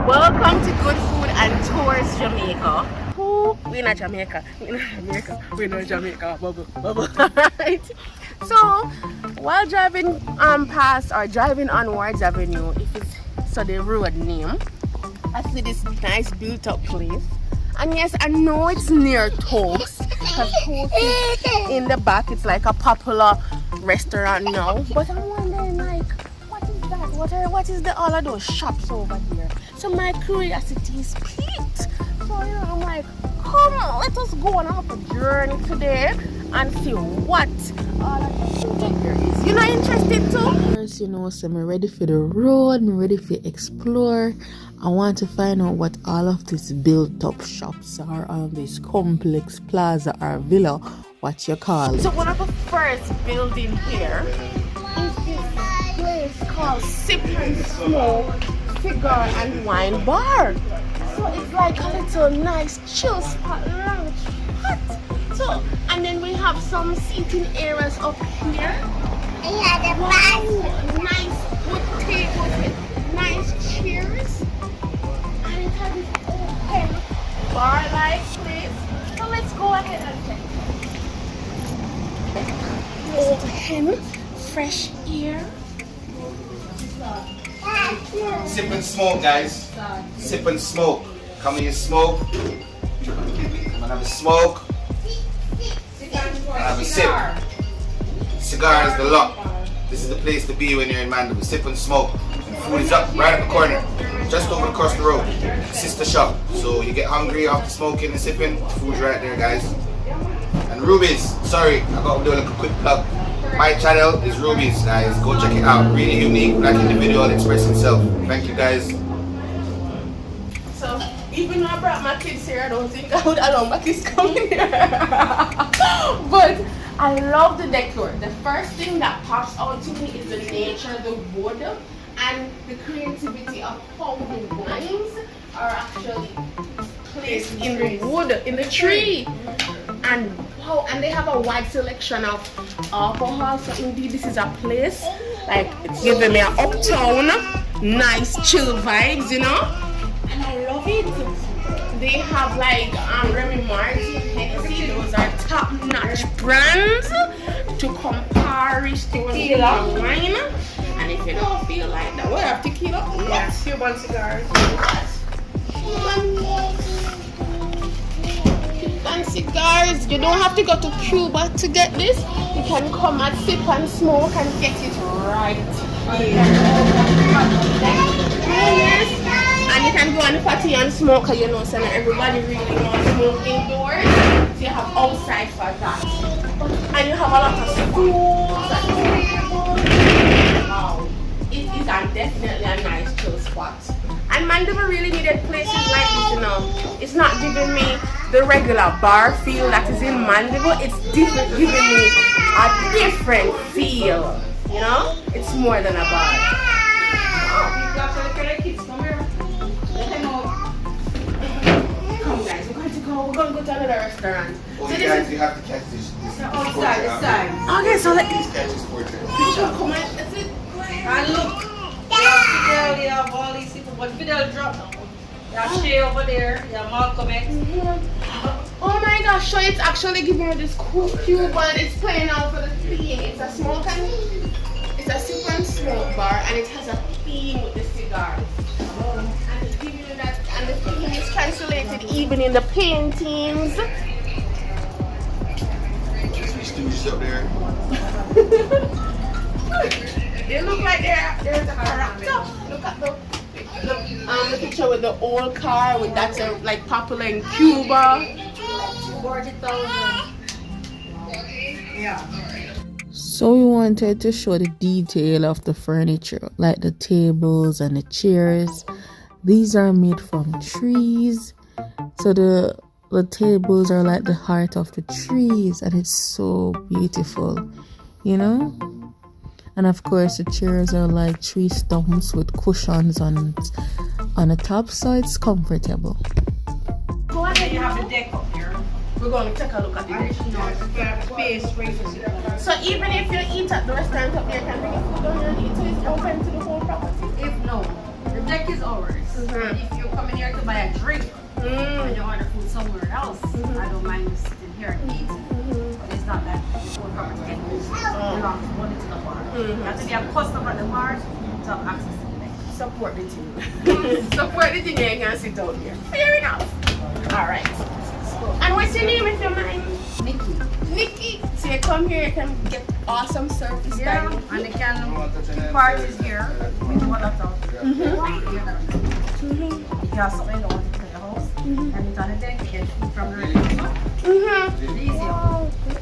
Welcome to Good Food and Tours Jamaica. We're not Jamaica. We're not Jamaica. Bubble. Right. So while driving past or driving on Wards Avenue, if it's so the road name, I see this nice built up place. And yes, I know it's near Toast because Toast is in the back. It's like a popular restaurant now. But I'm wondering, like, what is that? What is the all of those shops over here? So my curiosity is piqued. So I'm like, come on, let us go on a journey today and see what all of this here is. You know, interested too? First, so I'm ready for the road. I'm ready to explore. I want to find out what all of these built-up shops are on this complex plaza or villa, what you call it. So one of the first building here is this place called Sip and Smoke Cigar and Wine Bar. So it's like a little nice chill spot, lounge hut. So, and then we have some seating areas up here. Wow, nice wood tables with nice chairs. And it has this open bar-like place. So let's go ahead and check. Open, fresh air. Sip and smoke, guys. Sip and smoke. Come here, smoke. Come and have a smoke. And have a sip. Cigar is the lock. This is the place to be when you're in Mandeville. Sip and smoke. And food is up right at the corner, just over across the road. Sister shop. So you get hungry after smoking and sipping. Food's right there, guys. And Ruby's. Sorry, I got to do a little quick plug. My channel is Ruby's, guys. Go check it out. Really unique, black individual, express himself. Thank you, guys. So, even though I brought my kids here, I don't think I would allow my kids coming here. But I love the decor. The first thing that pops out to me is the nature, the wood, and the creativity of how the wines are actually placed in the wood, in the tree. And wow, and they have a wide selection of alcohol. So indeed, this is a place like it's giving me an uptown, nice chill vibes, and I love it. They have like Remy Martin, Hennessy. Those are top-notch brands to compare to tequila wine. And if you don't feel like that, we have tequila. Yes, Cuban cigars. And cigars, you don't have to go to Cuba to get this. You can come and sip and smoke and get it right here. Yes. And you can go on the party and smoke, because so not everybody really wants to smoke indoors. So you have outside for that. And you have a lot of schools and tables. Wow. It is definitely a nice chill spot. And Mandeville really needed places like this, It's not giving me the regular bar feel that is in Mandeville. It's different, giving me a different feel, It's more than a bar. Come guys, we're going to go to another restaurant. Oh, so guys, you have to catch this outside. Okay, so let's catch this portrait. Come on, that's it. And look. Fidel, you have all these people, but Fidel dropped now. You have Shay over there, you have Malcolm X. Oh my gosh, so it's actually giving me this cool cube and it's playing out for the theme. It's a sip and smoke bar and it has a theme with the cigars. And it's giving you that, and the theme is translated even in the paintings. These students up there. They look like there's a character. Look at the picture with the old car with that's like popular in Cuba. 40,000. Yeah. So we wanted to show the detail of the furniture, like the tables and the chairs. These are made from trees. So the tables are like the heart of the trees, and it's so beautiful, And of course the chairs are like tree stumps with cushions on the top, so it's comfortable. Go ahead, You have the deck up here. We're going to take a look at the Space right for sit. So even if you eat at the restaurant up there, you can bring your food down and eat, so it's open to the whole property? If no, the deck is ours. But if you're coming here to buy a drink and you order food somewhere else, I don't mind you sitting here and eating. But it's not that food property can use. Belongs only to the bar. You have to be a customer at the bar to have access to the thing. Support the team. Support the team, you can sit out here. Fair enough. Alright. And what's your name if you mind? Nikki. Nikki. So you come here, you can get awesome service. Yeah, and they can keep parties here. We do a lot of If you have something you want to put in the house, and it's on the deck, you get food from the restaurant. It's easy.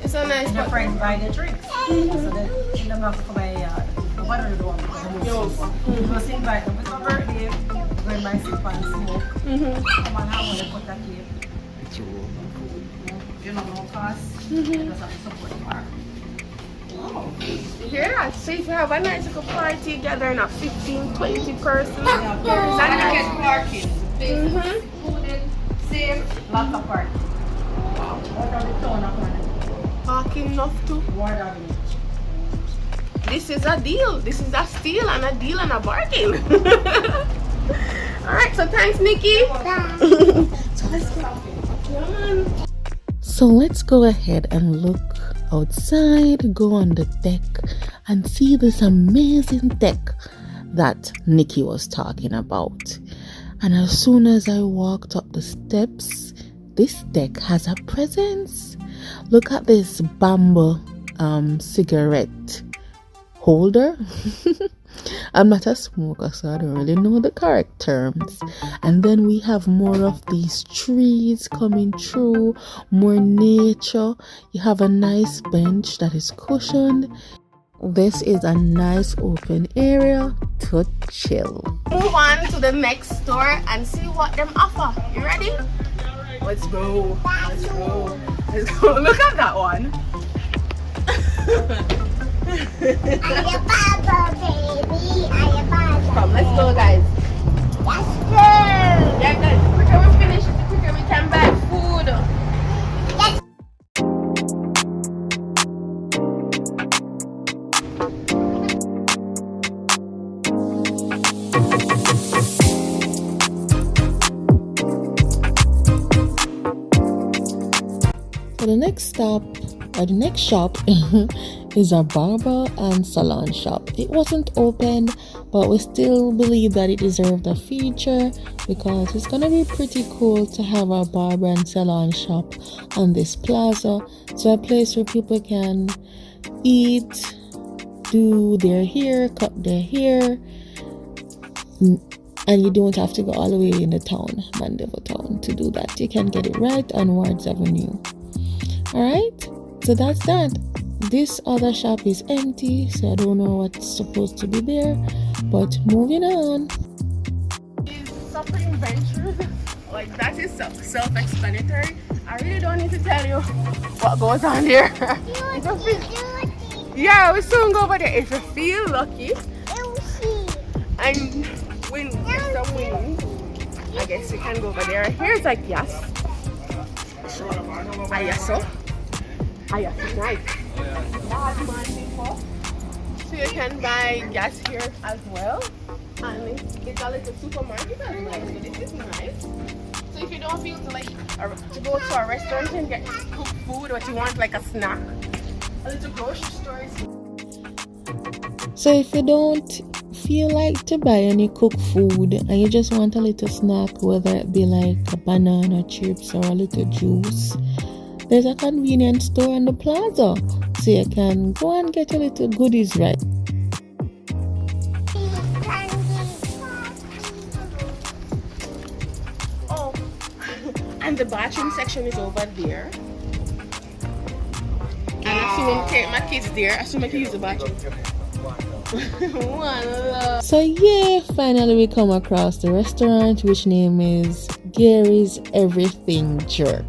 It's so nice. And your friends buy the drinks. So that you don't have to come by what are you doing? You just invite them. It's my birthday. Go and buy soup and smoke. Come on, how want to put that here? You know, no cost. You just have to support the bar. You hear that? So if you have a nice little party gathering of 15, 20 persons, And you get parking. Food, safe, lots of parking. What are the town of Mandeville? parking enough to. Ward Avenue. This is a deal. This is a steal and a deal and a bargain. Alright, so thanks, Nikki. So let's go. Come on. So let's go ahead and look outside, go on the deck, and see this amazing deck that Nikki was talking about. And as soon as I walked up the steps, this deck has a presence. Look at this bamboo cigarette holder. I'm not a smoker, so I don't really know the correct terms. And then we have more of these trees coming through, more nature. You have a nice bench that is cushioned. This is a nice open area to chill. Move on to the next store and see what them offer. You ready? Let's go. Let's go. Let's go. Look at that one. Come, let's go, guys. Let's go. Yeah, guys. The quicker we finish, the quicker we can buy food. So the next stop, or the next shop, is a barber and salon shop. It wasn't open, but we still believe that it deserved a feature because it's gonna be pretty cool to have a barber and salon shop on this plaza. So a place where people can eat, do their hair, cut their hair, and you don't have to go all the way in the town, Mandeville town, to do that. You can get it right on WARDS Avenue. Alright, so that's that. This other shop is empty, so I don't know what's supposed to be there, but moving on. Suffering ventures, like that is self-explanatory. I really don't need to tell you what goes on there. Yeah, we'll soon go over there. If you feel lucky and win some wins, I guess you can go over there. Here's like yes. Ayaso. Ayaso, nice. So you can buy gas here as well, and it's a little supermarket as well. So this is nice. So if you don't feel to go to a restaurant and get cooked food, or you want like a snack, a little grocery store is. So if you don't feel like to buy any cooked food and you just want a little snack, whether it be like a banana chips or a little juice, there's a convenience store in the plaza, so you can go and get a little goodies right. Oh, and the bathroom section is over there. And I take my kids there. I can use the bathroom. So yeah, finally we come across the restaurant, which name is Gary's Everything Jerk.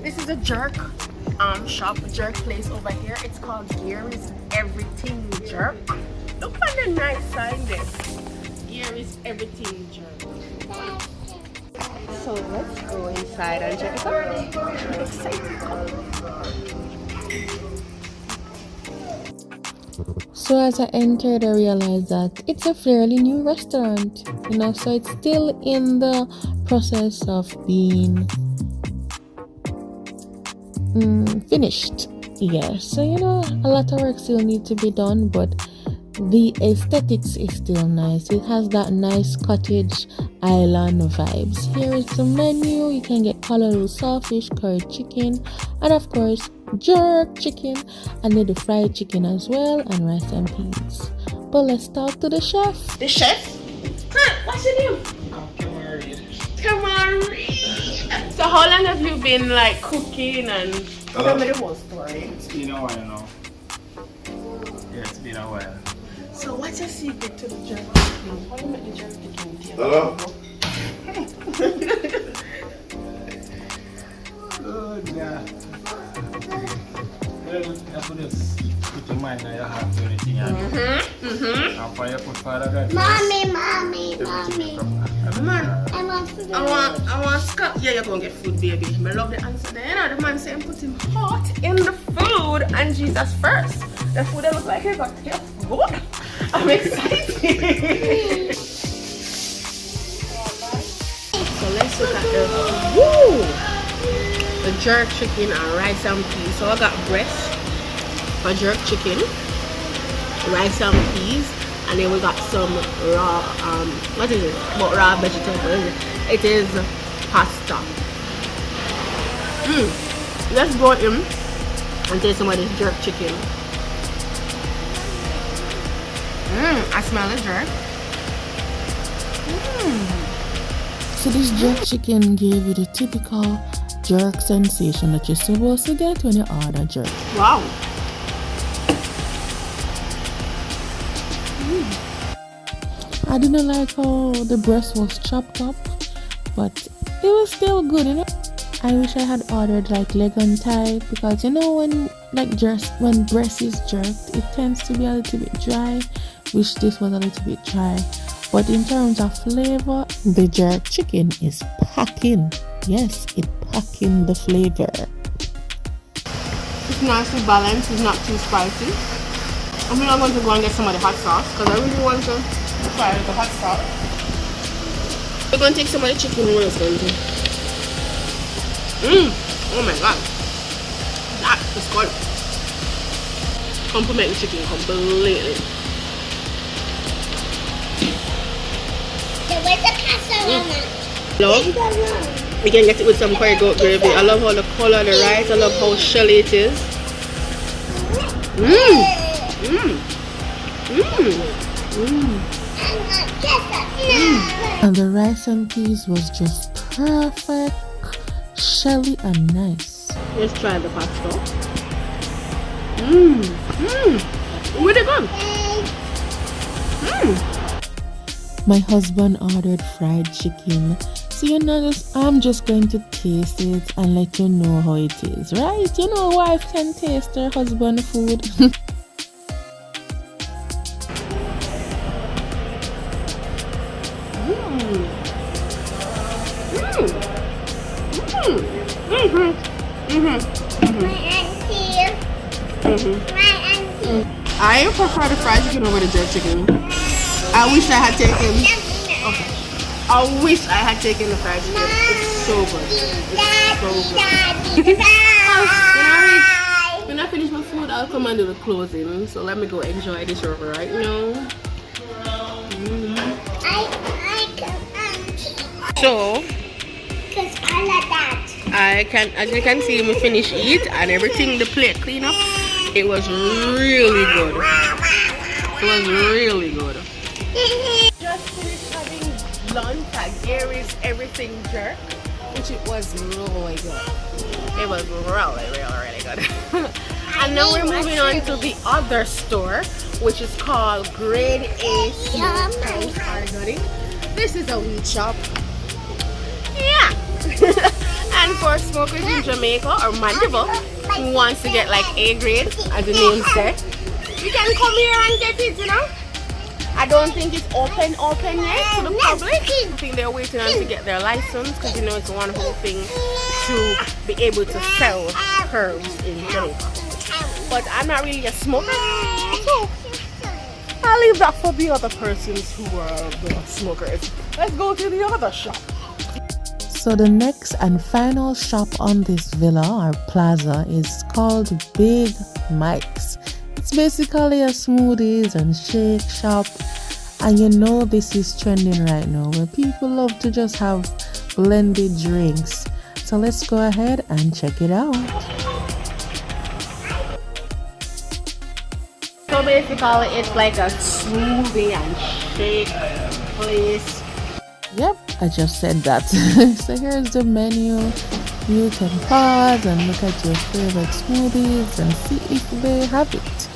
This is a jerk shop, jerk place over here. It's called Gary's Everything Jerk. Look on the nice sign there. Gary's Everything Jerk. So let's go inside and check it out. I'm excited. So as I entered, I realized that it's a fairly new restaurant, so it's still in the process of being finished. Yes, so a lot of work still needs to be done, but the aesthetics is still nice. It has that nice cottage island vibes. Here is the menu. You can get callaloo sawfish, curry chicken, and of course jerk chicken, and then the fried chicken as well, and rice and peas. But let's talk to the chef. The chef? What's your name? Kamari. So how long have you been like cooking and tell me the whole story? It's been a while now. Yeah, it's been a while. So what's your secret to the jerk chicken? How do you make the jerk chicken taste? Hello? Good, yeah. Well, you have to just put in mind that you have to do anything and and for you put Father God first. Mommy. Everything will come. Man, I want food. I want Scott. Yeah, you're gonna get food, baby. I love the answer there. The man saying put him hot in the food and Jesus first. The food that looks like it got taste good. I'm excited. So let's look at the jerk chicken and rice and peas. So I got breast for jerk chicken, rice and peas, and then we got some raw what is it? What raw vegetable? It is pasta. Let's go in and taste some of this jerk chicken. I smell the jerk. So this jerk chicken gave you the typical jerk sensation that you're supposed to get when you order jerk. Wow. I didn't like how the breast was chopped up, but it was still good, I wish I had ordered like leg and thigh, because when breast is jerked, it tends to be a little bit dry. Wish this was a little bit dry. But in terms of flavor, the jerk chicken is packing. Yes, it packing the flavor. It's nicely balanced, it's not too spicy. I'm not going to go and get some of the hot sauce because I really want to try the hot sauce. We're going to take some of the chicken rolls, don't we? Oh my god. That is good. Compliment the chicken completely. Where's the pasta, Mama? Love. We can get it with some curry goat gravy. I love how the color of the rice. I love how shelly it is. And the rice and peas was just perfect, shelly and nice. Let's try the pasta. Really good. My husband ordered fried chicken, so I'm just going to taste it and let you know how it is, right? Wife can taste her husband food. I prefer the fried chicken over the jerk chicken. I wish I had taken. Okay. I wish I had taken the fried chicken. It's so good. It's so good. When I finish my food, I'll come and do the closing. So let me go enjoy this over right now. So as you can see, we finish eat and everything, the plate clean up. It was really good. It was really good. Just finished having lunch at Gary's Everything Jerk, which it was really good. It was really good. And now we're moving on to the other store, which is called Grade A Smokehouse Organic. This is a weed shop. Yeah. And for smokers in Jamaica or Mandeville who wants to get like A grade, as the name says, you can come here and get it, I don't think it's open yet to the public. I think they're waiting on to get their license because it's one whole thing to be able to sell herbs in Jamaica. but I'm not really a smoker. So I'll leave that for the other persons who are the smokers. Let's go to the other shop. So the next and final shop on this villa or plaza is called Big Mike's. It's basically a smoothies and shake shop, and you know this is trending right now where people love to just have blended drinks. So let's go ahead and check it out. So basically it's like a smoothie and shake place. Yep, I just said that. So here's the menu. You can pause and look at your favorite smoothies and see if they have it.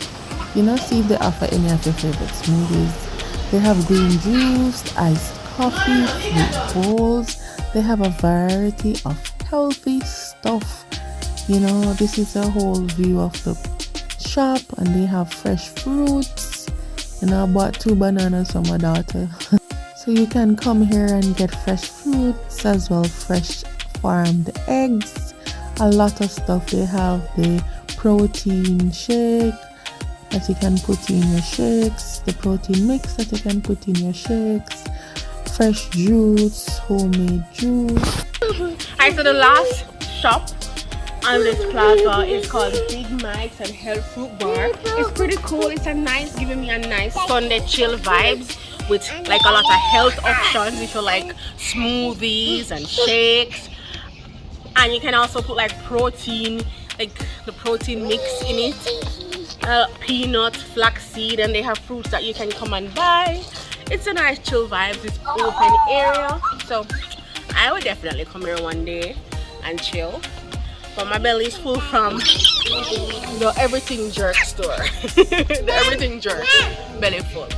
You know, see if they offer any of your favorite smoothies. They have green juice, iced coffee, fruit bowls. They have a variety of healthy stuff. You know, this is a whole view of the shop, and they have fresh fruits. You know, I bought 2 bananas for my daughter. So you can come here and get fresh fruits as well, fresh farmed eggs, a lot of stuff. They have the protein shake that you can put in your shakes, the protein mix that you can put in your shakes, fresh juice, homemade juice. Alright, so the last shop on this plaza is called Big Mike's and Health Fruit Bar. It's pretty cool. It's giving me a nice Sunday chill vibes with like a lot of health options if you like smoothies and shakes. And you can also put like protein, like the protein mix in it, peanuts, flaxseed, and they have fruits that you can come and buy. It's a nice chill vibe, this open area. So I would definitely come here one day and chill. But my belly is full from the everything jerk store. The everything jerk, belly full.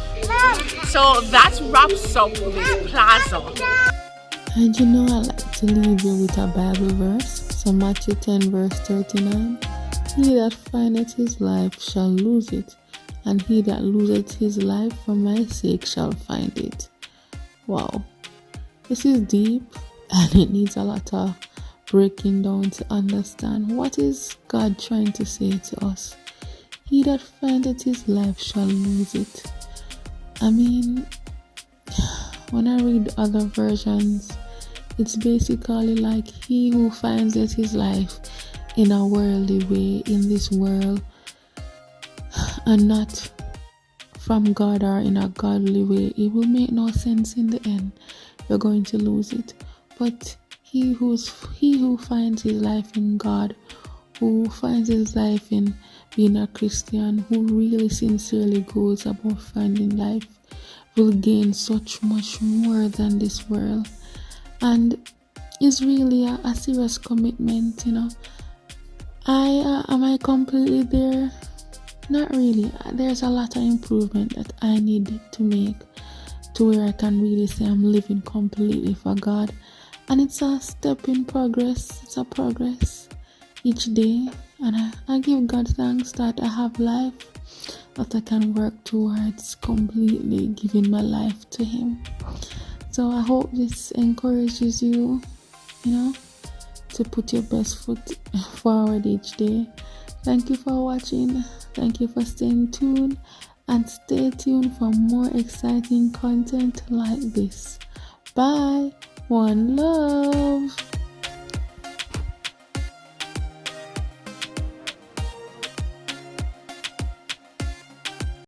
So that wraps up this plaza. And you know, I like to leave you with a Bible verse. So Matthew 10 verse 39. He that findeth his life shall lose it, and he that loseth his life for my sake shall find it. Wow. This is deep, and it needs a lot of breaking down to understand what is God trying to say to us. He that findeth his life shall lose it. I mean, when I read other versions, it's basically like he who finds his life in a worldly way in this world and not from God or in a godly way, it will make no sense in the end. You're going to lose it. But he who finds his life in God, who finds his life in being a Christian, who really sincerely goes about finding life, will gain such much more than this world. And it's really a serious commitment, you know. Am I completely there? Not really. There's a lot of improvement that I need to make to where I can really say I'm living completely for God. And it's a step in progress. It's a progress each day. And I give God thanks that I have life that I can work towards completely giving my life to Him. So I hope this encourages you, you know, to put your best foot forward each day. Thank you for watching. Thank you for staying tuned. And stay tuned for more exciting content like this. Bye. One love.